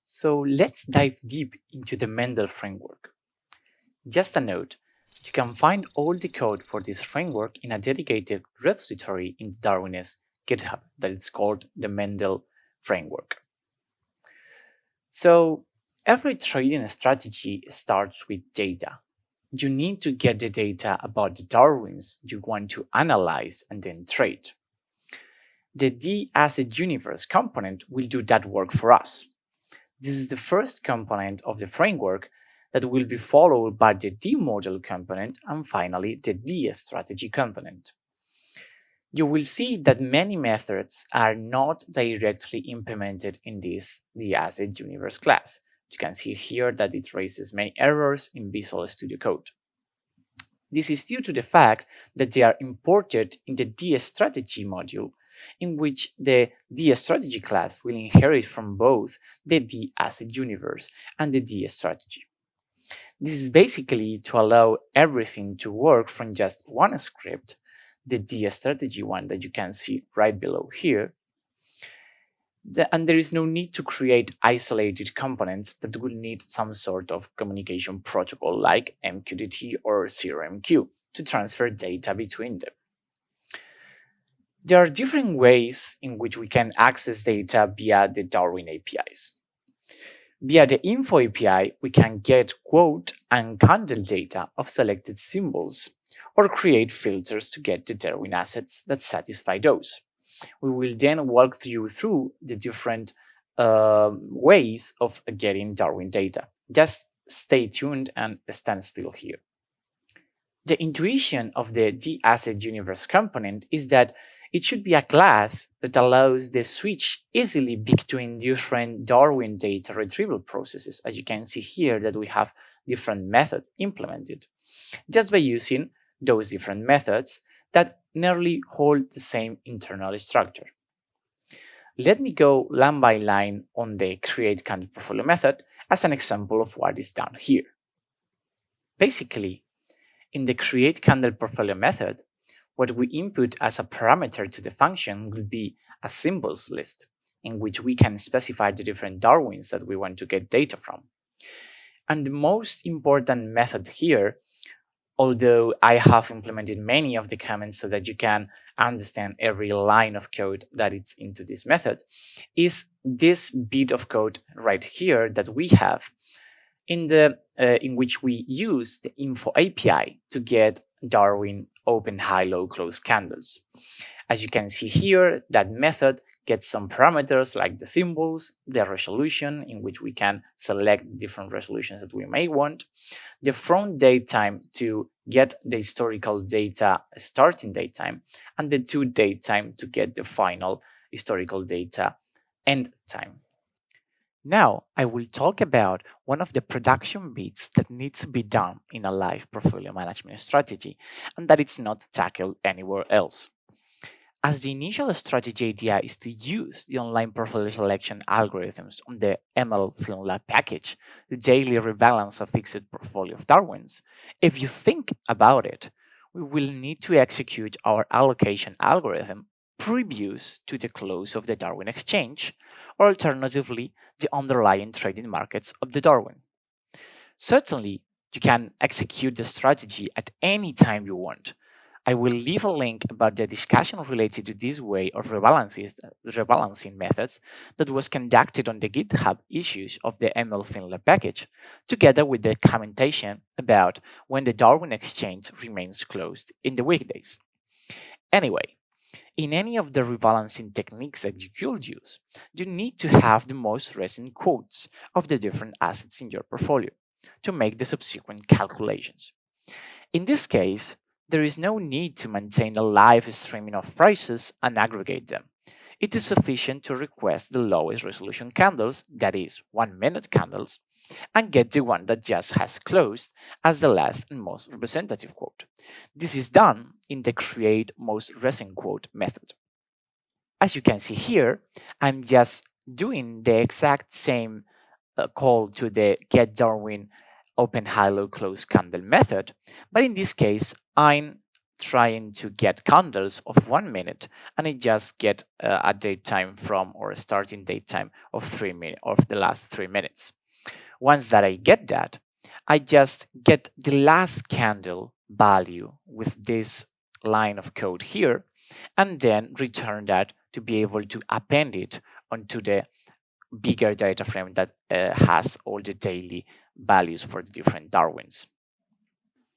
So let's dive deep into the Mendel Framework. Just a note, you can find all the code for this framework in a dedicated repository in the Darwinex GitHub that is called the Mendel Framework. So every trading strategy starts with data. You need to get the data about the Darwins you want to analyze and then trade. The DAssetUniverse component will do that work for us. This is the first component of the framework that will be followed by the DModel component and finally the DStrategy component. You will see that many methods are not directly implemented in this DAssetUniverse class. You can see here that it raises many errors in Visual Studio Code. This is due to the fact that they are imported in the DStrategy module, in which the DStrategy class will inherit from both the DAssetUniverse and the DStrategy. This is basically to allow everything to work from just one script, the DStrategy one that you can see right below here, and there is no need to create isolated components that will need some sort of communication protocol like MQTT or ZeroMQ to transfer data between them. There are different ways in which we can access data via the Darwin APIs. Via the Info API, we can get quote and candle data of selected symbols or create filters to get the Darwin assets that satisfy those. We will then walk you through the different ways of getting Darwin data. Just stay tuned and stand still here. The intuition of the DAssetUniverse component is that it should be a class that allows the switch easily between different Darwin data retrieval processes. As you can see here that we have different methods implemented, just by using those different methods that nearly hold the same internal structure. Let me go line by line on the create candle portfolio method as an example of what is done here. Basically, in the create candle portfolio method, what we input as a parameter to the function will be a symbols list in which we can specify the different Darwins that we want to get data from. And the most important method here, although I have implemented many of the comments so that you can understand every line of code that is into this method, is this bit of code right here that we have in which we use the Info API to get Darwin open, high, low, close candles. As you can see here, that method gets some parameters like the symbols, the resolution in which we can select different resolutions that we may want, the from date time to get the historical data starting date time, and the to date time to get the final historical data end time. Now, I will talk about one of the production bits that needs to be done in a live portfolio management strategy, and that it's not tackled anywhere else. As the initial strategy idea is to use the online portfolio selection algorithms on the MLFinLab package to daily rebalance a fixed portfolio of Darwins, if you think about it, we will need to execute our allocation algorithm previous to the close of the Darwin exchange, or alternatively, the underlying trading markets of the Darwin. Certainly, you can execute the strategy at any time you want. I will leave a link about the discussion related to this way of rebalancing methods that was conducted on the GitHub issues of the MLFinLab package, together with the commentation about when the Darwin exchange remains closed in the weekdays. Anyway, in any of the rebalancing techniques that you could use, you need to have the most recent quotes of the different assets in your portfolio to make the subsequent calculations. In this case, there is no need to maintain a live streaming of prices and aggregate them. It is sufficient to request the lowest resolution candles, that is, 1-minute candles, and get the one that just has closed as the last and most representative quote. This is done in the create most recent quote method. As you can see here, I'm just doing the exact same call to the get Darwin open, high, low, close candle method, but in this case, I'm trying to get candles of 1 minute, and I just get a date time from, or a starting date time of 3 minutes of the last 3 minutes. Once that I get that, I just get the last candle value with this line of code here, and then return that to be able to append it onto the bigger data frame that has all the daily values for the different Darwins.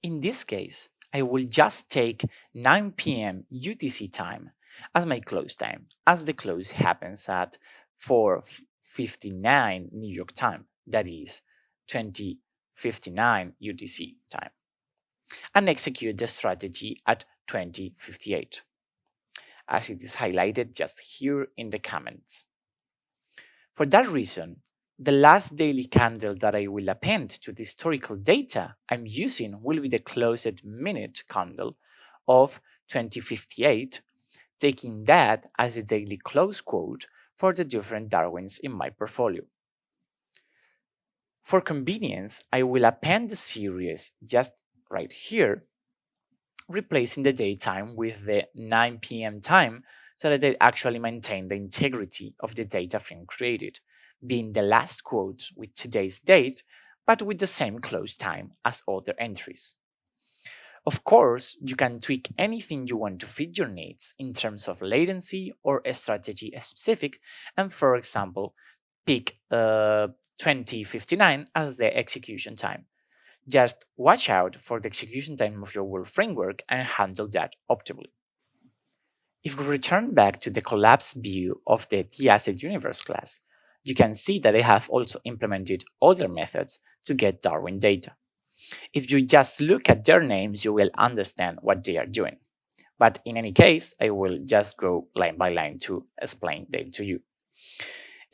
In this case, I will just take 9 p.m. UTC time as my close time, as the close happens at 4:59 New York time, that is 20:59 UTC time, and execute the strategy at 20:58, as it is highlighted just here in the comments. For that reason, the last daily candle that I will append to the historical data I'm using will be the closed minute candle of 2058, taking that as a daily close quote for the different Darwins in my portfolio. For convenience, I will append the series just right here, replacing the daytime with the 9 p.m. time so that they actually maintain the integrity of the data frame created, being the last quote with today's date, but with the same close time as other entries. Of course, you can tweak anything you want to fit your needs in terms of latency or a strategy specific, and for example, pick 2059 as the execution time. Just watch out for the execution time of your world framework and handle that optimally. If we return back to the collapse view of the DAssetUniverse class, you can see that I have also implemented other methods to get Darwin data. If you just look at their names, you will understand what they are doing. But in any case, I will just go line by line to explain them to you.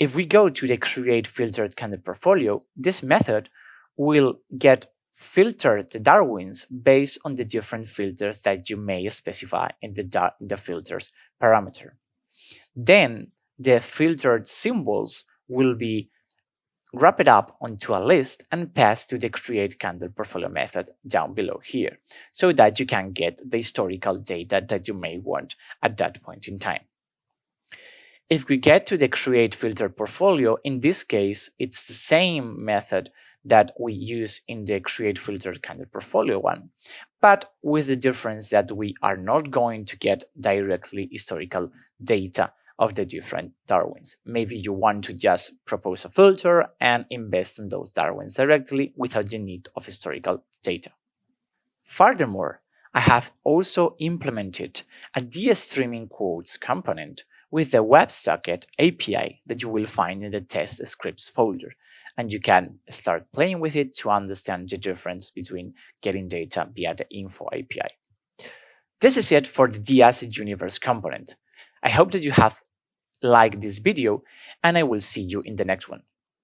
If we go to the create filtered candidate portfolio, this method will get filtered the Darwins based on the different filters that you may specify in the filters parameter. Then the filtered symbols will be wrapped up onto a list and passed to the create candle portfolio method down below here, so that you can get the historical data that you may want at that point in time. If we get to the create filter portfolio, in this case, it's the same method that we use in the create filtered candidate portfolio one, but with the difference that we are not going to get directly historical data of the different Darwins. Maybe you want to just propose a filter and invest in those Darwins directly without the need of historical data. Furthermore, I have also implemented a de-streaming quotes component with the WebSocket API that you will find in the test scripts folder, and you can start playing with it to understand the difference between getting data via the info API. This is it for the DAssetUniverse component. I hope that you have liked this video, and I will see you in the next one.